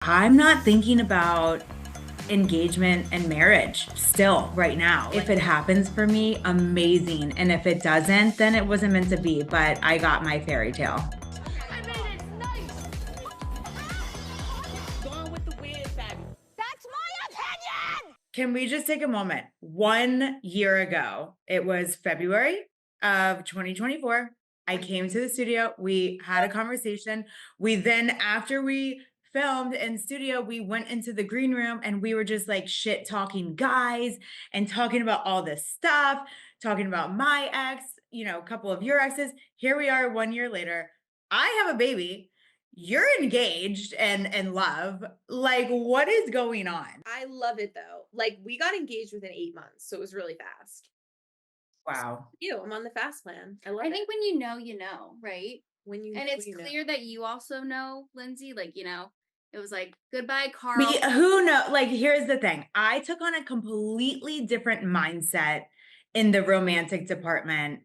I'm not thinking about engagement and marriage still right now. If it happens for me, amazing. And if it doesn't, then it wasn't meant to be, but I got my fairy tale. I made it nice. Going with the weird fabulous. That's my opinion. Can we just take a moment? 1 year ago, it was February of 2024. I came to the studio. We had a conversation. We then, after we filmed in studio, we went into the green room and we were just like shit talking guys and talking about all this stuff, talking about my ex, a couple of your exes. Here we are 1 year later. I have a baby. You're engaged and in love. Like, what is going on? I love it though. Like we got engaged within 8 months, so it was really fast. Wow. I'm on the fast plan. I love I it. think when you know, right? And it's clear that you also know, Lindsay, it was like, goodbye, Carl. Who knows? Like, here's the thing. I took on a completely different mindset in the romantic department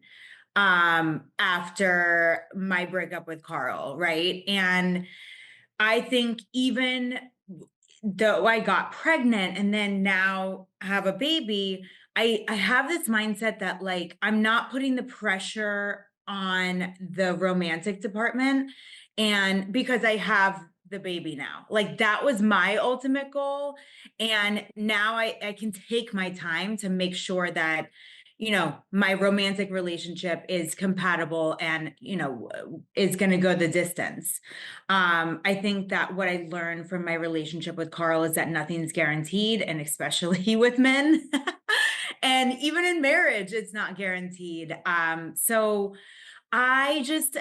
after my breakup with Carl, right? And I think even though I got pregnant and then now have a baby, I have this mindset that like I'm not putting the pressure on the romantic department, and because I have the baby now, like that was my ultimate goal. And now I can take my time to make sure that my romantic relationship is compatible and, is going to go the distance. I think that what I learned from my relationship with Carl is that nothing's guaranteed, and especially with men. And even in marriage, it's not guaranteed. So I just,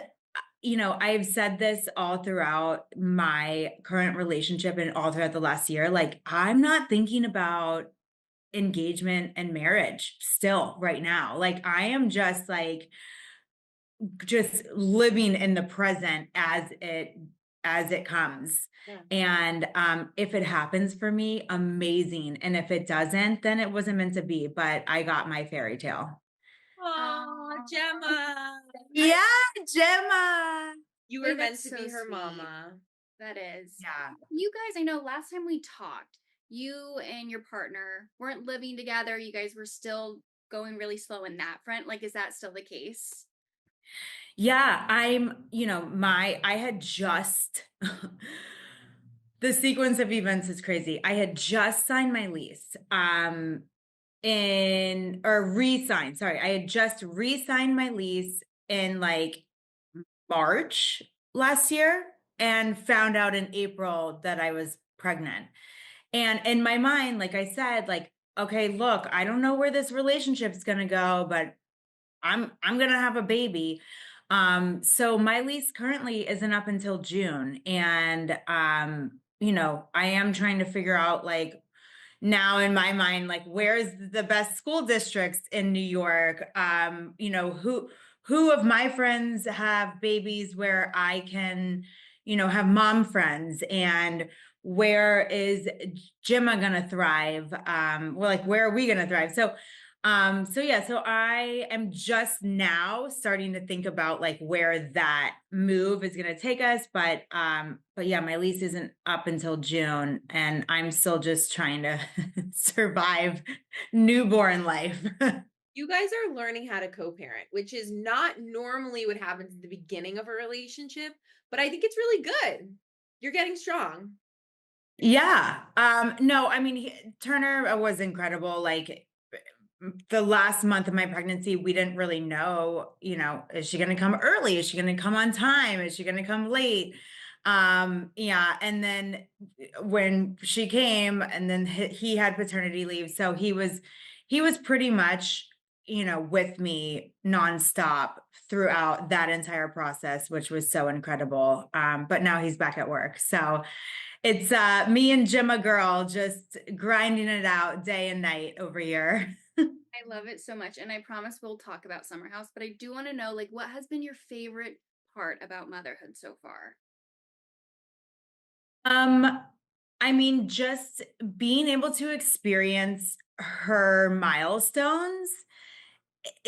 I've said this all throughout my current relationship and all throughout the last year. Like, I'm not thinking about engagement and marriage still right now. Like, I am just living in the present as it comes. Yeah. And if it happens for me, amazing. And if it doesn't, then it wasn't meant to be, but I got my fairy tale. Oh, Gemma. Yeah, Gemma. You were meant That's to be so her sweet. mama. That is. Yeah. You guys, I know last time we talked, you and your partner weren't living together. You guys were still going really slow in that front. Like, is that still the case? Yeah, I had just, the sequence of events is crazy. I had just signed my lease, re-signed, sorry. I had just re-signed my lease in like March last year and found out in April that I was pregnant. And in my mind, like I said, like, okay, look, I don't know where this relationship's going to go, but I'm going to have a baby. So my lease currently isn't up until June. And, I am trying to figure out like now in my mind, like where's the best school districts in New York? Who of my friends have babies where I can, have mom friends, and where is Gemma gonna thrive? Where are we gonna thrive? So I am just now starting to think about like where that move is going to take us. But yeah, my lease isn't up until June and I'm still just trying to survive newborn life. You guys are learning how to co-parent, which is not normally what happens at the beginning of a relationship, but I think it's really good. You're getting strong. Yeah. No, I mean, Turner was incredible. Like, the last month of my pregnancy, we didn't really know, is she going to come early? Is she going to come on time? Is she going to come late? Yeah. And then when she came, and then he had paternity leave. So he was pretty much, with me nonstop throughout that entire process, which was so incredible. But now he's back at work. So it's me and Gemma girl just grinding it out day and night over here. I love it so much. And I promise we'll talk about Summer House, but I do want to know, like, what has been your favorite part about motherhood so far? I mean, just being able to experience her milestones.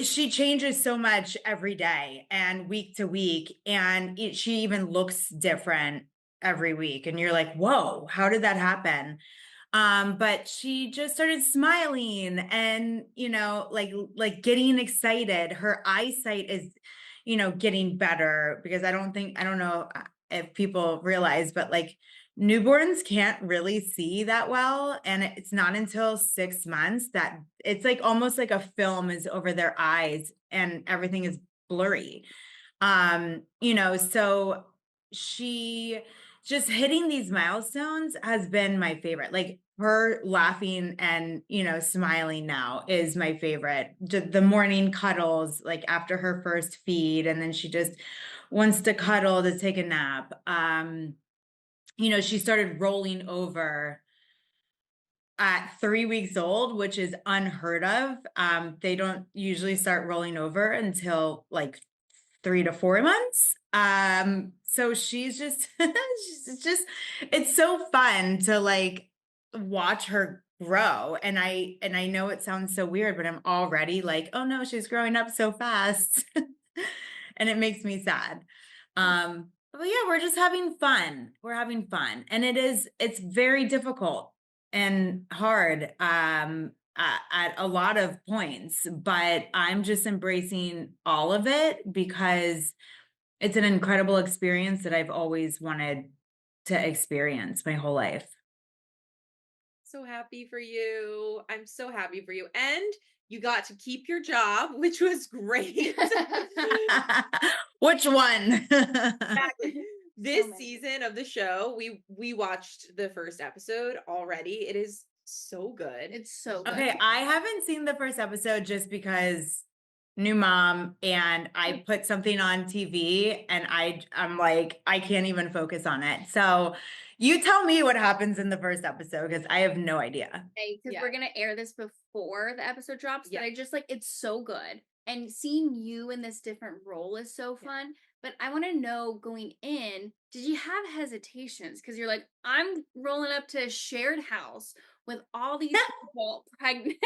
She changes so much every day and week to week, and she even looks different every week. And you're like, whoa, how did that happen? But she just started smiling and, like getting excited. Her eyesight is, getting better because I don't know if people realize, but like newborns can't really see that well. And it's not until 6 months that it's like almost like a film is over their eyes and everything is blurry. So she just hitting these milestones has been my favorite. Like her laughing and, smiling now is my favorite. The morning cuddles, like after her first feed, and then she just wants to cuddle to take a nap. She started rolling over at 3 weeks old, which is unheard of. They don't usually start rolling over until like 3 to 4 months. So she's just, it's so fun to like watch her grow. And I know it sounds so weird, but I'm already like, oh no, she's growing up so fast. And it makes me sad. But yeah, we're just having fun. We're having fun. And it's very difficult and hard at a lot of points, but I'm just embracing all of it because it's an incredible experience that I've always wanted to experience my whole life. So happy for you. I'm so happy for you. And you got to keep your job, which was great. Which one? This So many. season of the show, we watched the first episode already. It is so good. It's so good. Okay, I haven't seen the first episode just because new mom and I put something on TV and I'm like, I can't even focus on it. So you tell me what happens in the first episode because I have no idea. Because Yeah. we're gonna air this before the episode drops, Yeah. but I just like it's so good. And seeing you in this different role is so Yeah. fun. But I want to know going in, did you have hesitations? Because you're like, I'm rolling up to a shared house with all these people pregnant.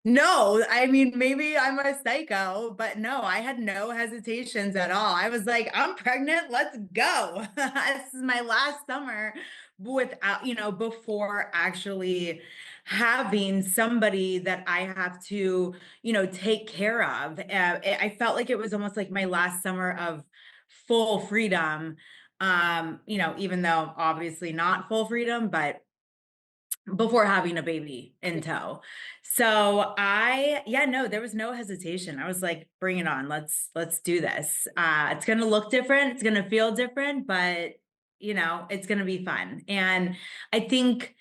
No, I mean, maybe I'm a psycho, but no, I had no hesitations at all. I was like, I'm pregnant, let's go. This is my last summer without, before actually having somebody that I have to, take care of. I felt like it was almost like my last summer of full freedom. Even though obviously not full freedom, but before having a baby in tow. So no, there was no hesitation. I was like, bring it on. Let's do this. It's going to look different. It's going to feel different, but it's going to be fun. And I think,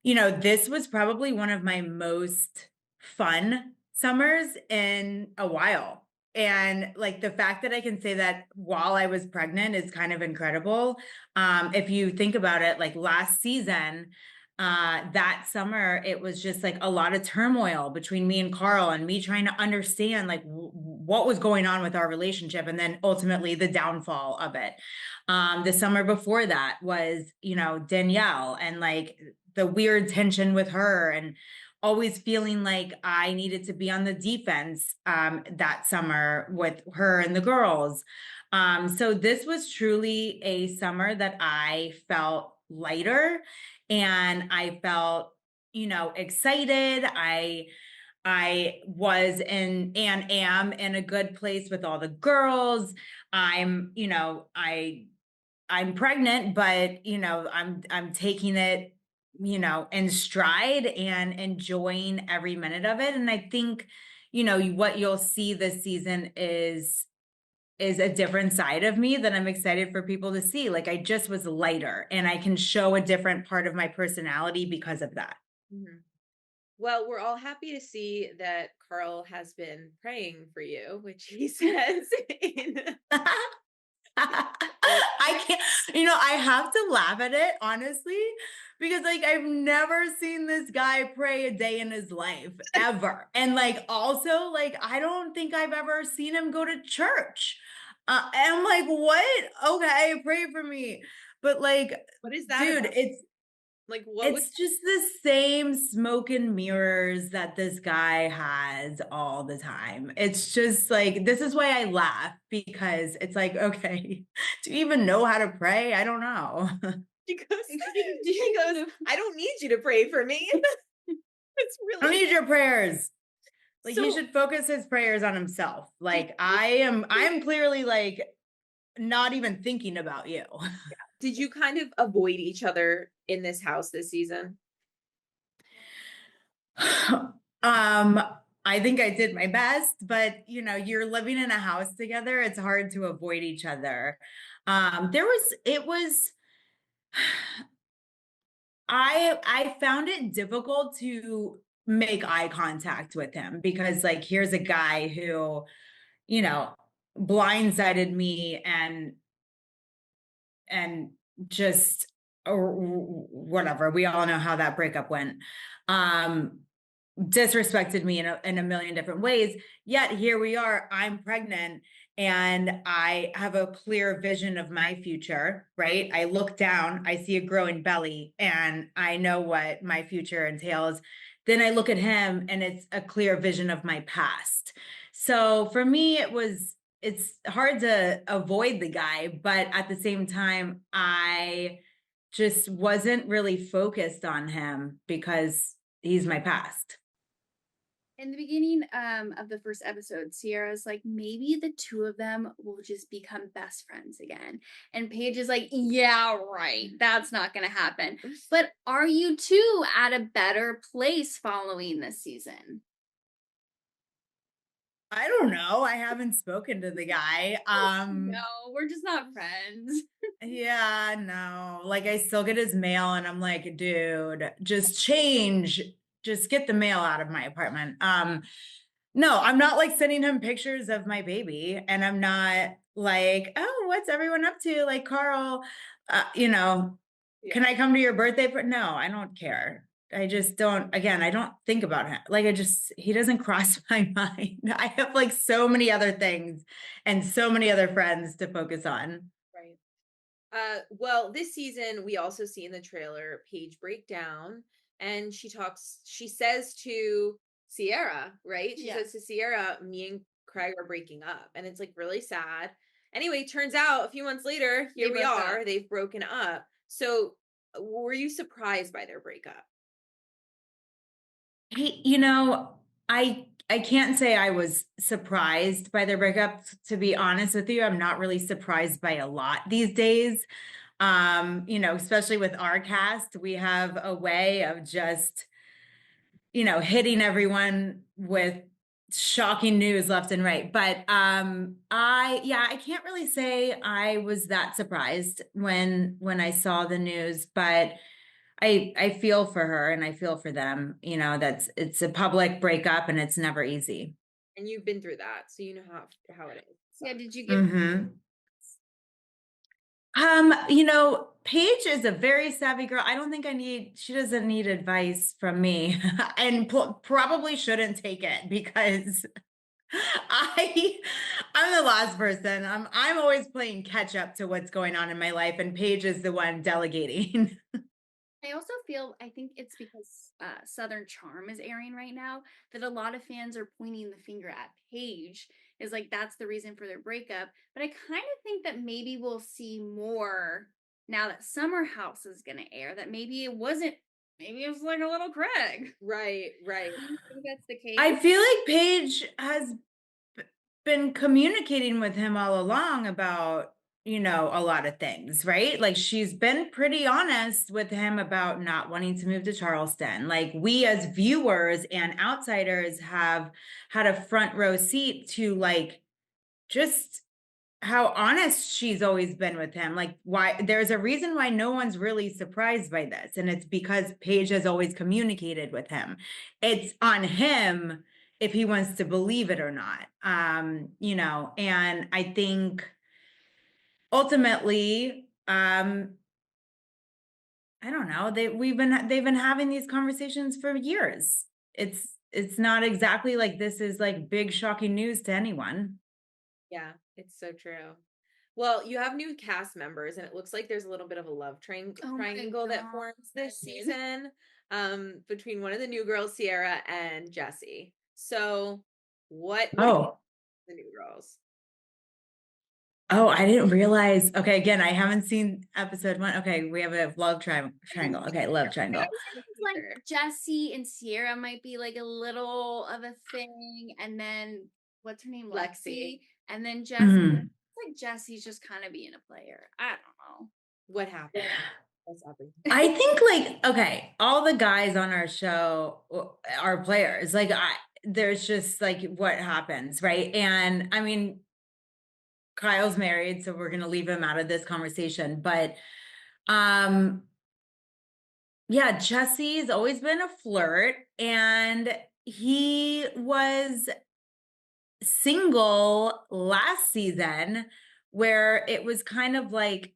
this was probably one of my most fun summers in a while. And like the fact that I can say that while I was pregnant is kind of incredible. If you think about it, like last season, that summer, it was just like a lot of turmoil between me and Carl and me trying to understand like what was going on with our relationship and then ultimately the downfall of it. The summer before that was, Danielle and like the weird tension with her and always feeling like I needed to be on the defense that summer with her and the girls. So this was truly a summer that I felt lighter and I felt, excited. I was in and am in a good place with all the girls. I'm pregnant, but I'm taking it, in stride and enjoying every minute of it. And I think, what you'll see this season is a different side of me that I'm excited for people to see. Like I just was lighter and I can show a different part of my personality because of that. Mhm. Well, we're all happy to see that Carl has been praying for you, which he says in I can't, I have to laugh at it, honestly, because like I've never seen this guy pray a day in his life ever. And like also, like, I don't think I've ever seen him go to church. And I'm like, what? Okay, pray for me. But like, what is that dude, about? Like, what was It's just the same smoke and mirrors that this guy has all the time. It's just like, this is why I laugh, because it's like, okay, do you even know how to pray? I don't know. she goes, she goes, I don't need you to pray for me. It's I don't really need your prayers. Like, he so. should focus his prayers on himself. Like, I'm clearly like not even thinking about you. Did you kind of avoid each other in this house this season? I think I did my best, but you know, you're living in a house together. It's hard to avoid each other. It was, I found it difficult to make eye contact with him, because like, here's a guy who, you know, blindsided me and just, or whatever. We all know how that breakup went. Disrespected me in a million different ways. Yet here we are, I'm pregnant and I have a clear vision of my future, right? I look down, I see a growing belly, and I know what my future entails. Then I look at him and it's a clear vision of my past. So for me, it's hard to avoid the guy, but at the same time, I just wasn't really focused on him because he's my past. In the beginning of the first episode, Sierra's like, maybe the two of them will just become best friends again. And Paige is like, yeah, right. That's not going to happen. But are you two at a better place following this season? I don't know. I haven't spoken to the guy. No, we're just not friends. Yeah, no. Like, I still get his mail and I'm like, dude, just change. Just get the mail out of my apartment. No, I'm not like sending him pictures of my baby, and I'm not like, oh, what's everyone up to? Like, Carl, you know, can I come to your birthday? No, I don't care. I just don't, again, I don't think about him. Like, he doesn't cross my mind. I have like so many other things and so many other friends to focus on. Right. Well, this season we also see in the trailer Paige break down, and she says to Sierra, right? She says to Sierra, me and Craig are breaking up, and it's like really sad. Anyway, turns out a few months later, here we are, they've broken up. So were you surprised by their breakup? You know, I can't say I was surprised by their breakup. To be honest with you, I'm not really surprised by a lot these days. You know, especially with our cast, we have a way of just, you know, hitting everyone with shocking news left and right. But I can't really say I was that surprised when I saw the news, but I feel for her and I feel for them. You know, it's a public breakup and it's never easy. And you've been through that, so you know how it is. Yeah, did you give You know, Paige is a very savvy girl. I don't think she doesn't need advice from me and probably shouldn't take it, because I'm the last person. I'm always playing catch up to what's going on in my life, and Paige is the one delegating. I also feel, I think it's because Southern Charm is airing right now, that a lot of fans are pointing the finger at Paige, is like that's the reason for their breakup. But I kind of think that maybe we'll see more now that Summer House is going to air, that maybe it was like a little Craig. Right. I think that's the case. I feel like Paige has been communicating with him all along about, you know, a lot of things, right? Like, she's been pretty honest with him about not wanting to move to Charleston. Like, we as viewers and outsiders have had a front row seat to like just how honest she's always been with him. Like, why there's a reason why no one's really surprised by this, and it's because Paige has always communicated with him. It's on him if he wants to believe it or not. You know, and I think ultimately, I don't know, they've been having these conversations for years. It's not exactly like this is like big shocking news to anyone. Yeah, it's so true. Well, you have new cast members, and it looks like there's a little bit of a love Oh my triangle that forms this God. season, between one of the new girls, Sierra, and Jessie. So, what do you think of the new girls? Oh, I didn't realize. Okay, again, I haven't seen episode 1. Okay, we have a love triangle. Okay, love triangle. Like Jessie and Sierra might be like a little of a thing, and then what's her name, Lexi, and then Jessie. Mhm. Like Jessie's just kind of being a player. I don't know. What happened? That's everything. I think like, okay, all the guys on our show are players. Like there's just like what happens, right? And I mean, Kyle's married, so we're gonna leave him out of this conversation. But yeah, Jesse's always been a flirt, and he was single last season, where it was kind of like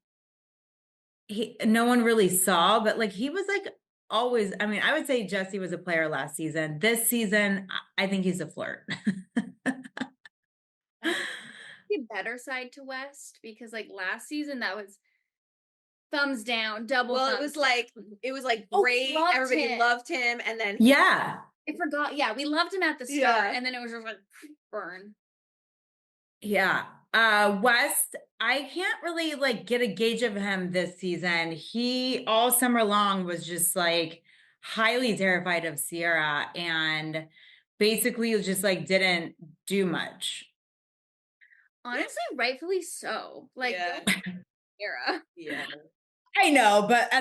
no one really saw, but like he was like always, I mean, I would say Jesse was a player last season. This season, I think he's a flirt. The better side to West, because like last season that was thumbs down, double. Well, thumbs it was like Oh, great. Everybody loved him, and then Yeah. I forgot. Yeah, we loved him at the start, and then it was just like burn. Yeah. West, I can't really like get a gauge of him this season. He all summer long was just like highly terrified of Sierra and basically just like didn't do much. Honestly, rightfully so. Like Sierra. Yeah. I know, but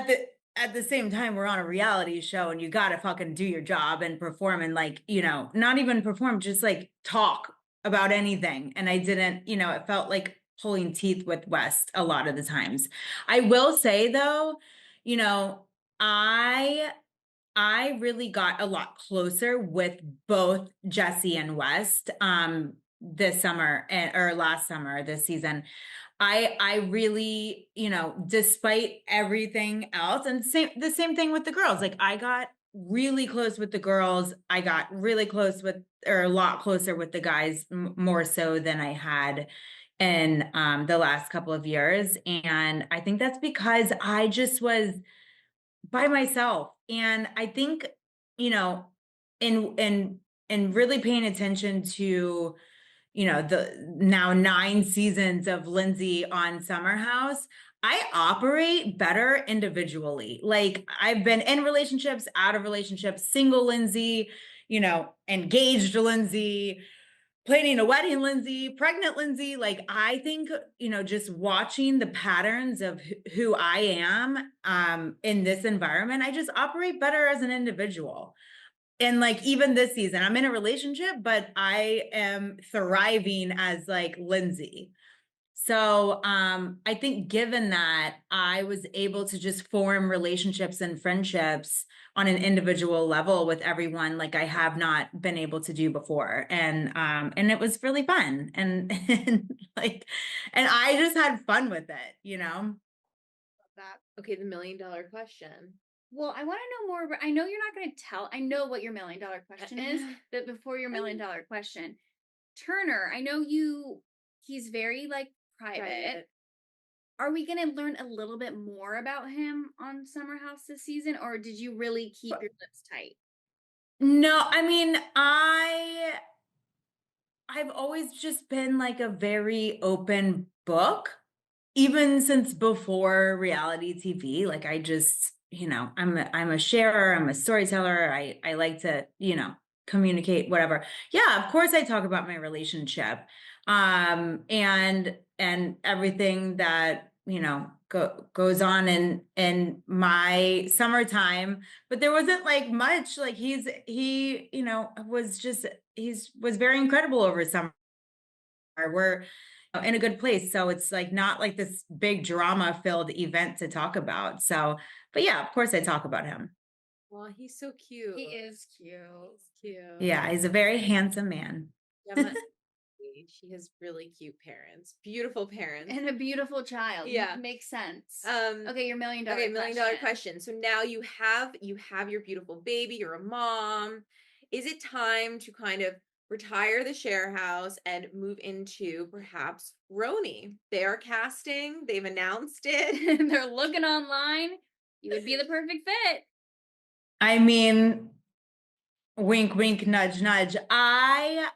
at the same time, we're on a reality show and you gotta fucking do your job and perform and like, you know, not even perform, just like talk about anything. And I didn't, you know, it felt like pulling teeth with West a lot of the times. I will say though, you know, I really got a lot closer with both Jesse and West this summer or last summer, this season. I really, you know, despite everything else, and the same thing with the girls. Like I got really close with the girls. I got really close with, or a lot closer with the guys, more so than I had in the last couple of years. And I think that's because I just was by myself. And I think, you know, in really paying attention to, you know, the now 9 seasons of Lindsay on Summer House, I operate better individually. Like I've been in relationships, out of relationships, single Lindsay, you know, engaged Lindsay, planning a wedding Lindsay, pregnant Lindsay. Like I think, you know, just watching the patterns of who I am in this environment, I just operate better as an individual. And like even this season, I'm in a relationship, but I am thriving as like Lindsay. So I think given that, I was able to just form relationships and friendships on an individual level with everyone like I have not been able to do before. And it was really fun. And like and I just had fun with it, you know. That okay, the $1 million question. Well, I want to know more. But I know you're not going to tell. I know what your $1 million question is, but before your $1 million question, Turner, I know he's very like private. Are we going to learn a little bit more about him on Summer House this season, or did you really keep your lips tight? No, I mean, I've always just been like a very open book, even since before reality TV. Like I just, you know, I'm a sharer, I'm a storyteller. I like to, you know, communicate whatever. Yeah, of course I talk about my relationship. And everything that, you know, goes on in my summertime, but there wasn't like much. Like he, you know, was very incredible over summer. We're in a good place. So it's like not like this big drama filled event to talk about. So, but yeah, of course I talk about him. Well, he's so cute. He is cute. He's cute. Yeah, he's a very handsome man. Gemma, she has really cute parents, beautiful parents, and a beautiful child. Yeah, makes sense. Okay, your $1 million. Okay, $1 million question. So now you have your beautiful baby. You're a mom. Is it time to kind of retire the share house and move into perhaps Roni. They are casting, they've announced it. They're looking online. You would be the perfect fit. I mean, wink, wink, nudge, nudge. A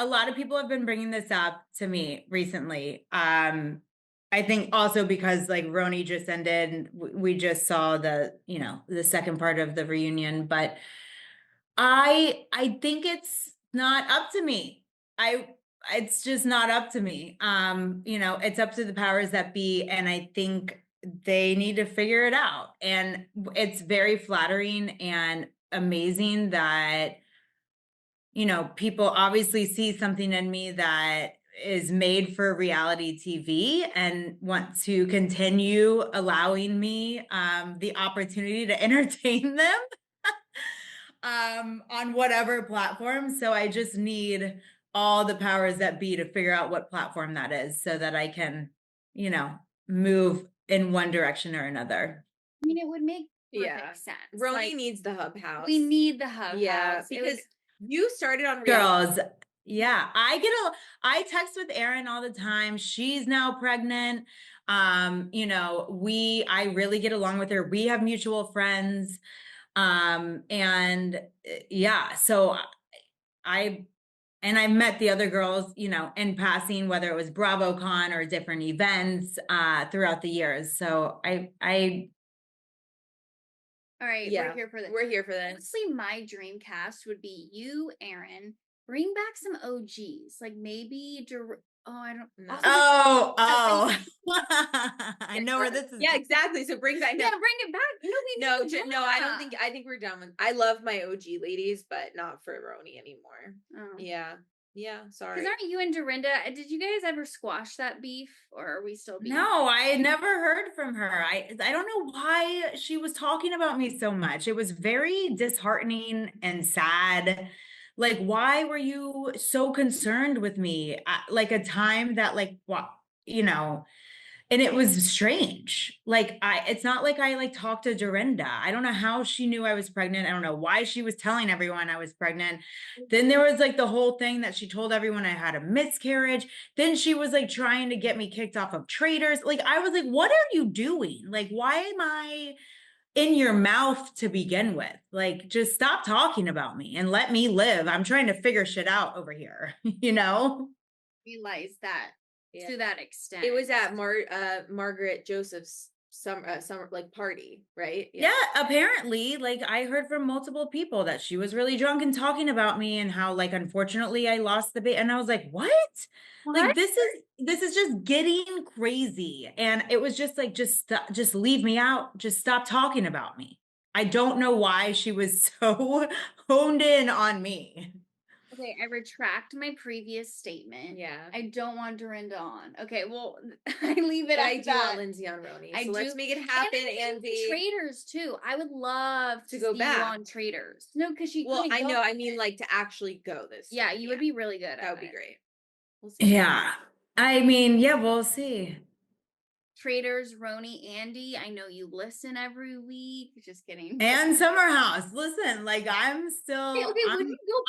lot of people have been bringing this up to me recently. I think also because like Roni just ended, and we just saw the second part of the reunion, but I think it's not up to me. It's just not up to me. It's up to the powers that be, and I think they need to figure it out. And it's very flattering and amazing that people obviously see something in me that is made for reality TV and want to continue allowing me the opportunity to entertain them on whatever platform. So I just need all the powers that be to figure out what platform that is so that I can, move in one direction or another. I mean, it would make perfect sense. Roni needs the hub house. We need the hub house. Because you started on girls. Yeah, I text with Erin all the time. She's now pregnant. I really get along with her. We have mutual friends. So I met the other girls, in passing, whether it was BravoCon or different events, throughout the years. So all right, yeah, we're here for this. We're here for this. Honestly, my dream cast would be you, Erin. Bring back some OGs, like maybe. I don't know. I know where this is. Yeah, exactly. So bring back. Yeah, bring it back. No. I think we're done with. I love my OG ladies, but not for Roni anymore. Oh. Yeah. Sorry. Because aren't you and Dorinda? Did you guys ever squash that beef, or are we still beef? No, I never heard from her. I don't know why she was talking about me so much. It was very disheartening and sad. Like, why were you so concerned with me? Like a time that and it was strange. Like, it's not like I talked to Dorinda. I don't know how she knew I was pregnant. I don't know why she was telling everyone I was pregnant. Then there was the whole thing that she told everyone I had a miscarriage. Then she was trying to get me kicked off of Traders. I was like, what are you doing? Why am I in your mouth to begin with? Just stop talking about me and let me live. I'm trying to figure shit out over here, Realize that to that extent. It was at Margaret Joseph's summer party, right? Yeah, apparently. I heard from multiple people that she was really drunk and talking about me and how unfortunately I lost the baby. And I was like, what? This is just getting crazy. And it was just just leave me out. Just stop talking about me. I don't know why she was so honed in on me. Okay, I retract my previous statement. Yeah. I don't want Dorinda on. Okay, well, I leave it I do want Lindsay on Roni. So let's make it happen, Andy. Traders too. I would love to go back on Traders. No, because she. Well, I know. I mean, to actually go this. Yeah, you would be really good. That would be great. We'll see. Yeah, I mean, yeah, we'll see. Traders, Roni, Andy, I know you listen every week. Just kidding. And Summer House. Listen, I'm still. Hey, okay,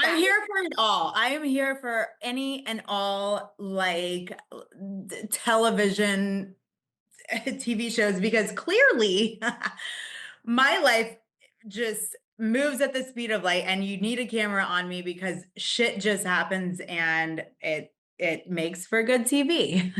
I'm here for it all. I am here for any and all television, TV shows, because clearly my life just moves at the speed of light, and you need a camera on me because shit just happens, and it makes for good TV.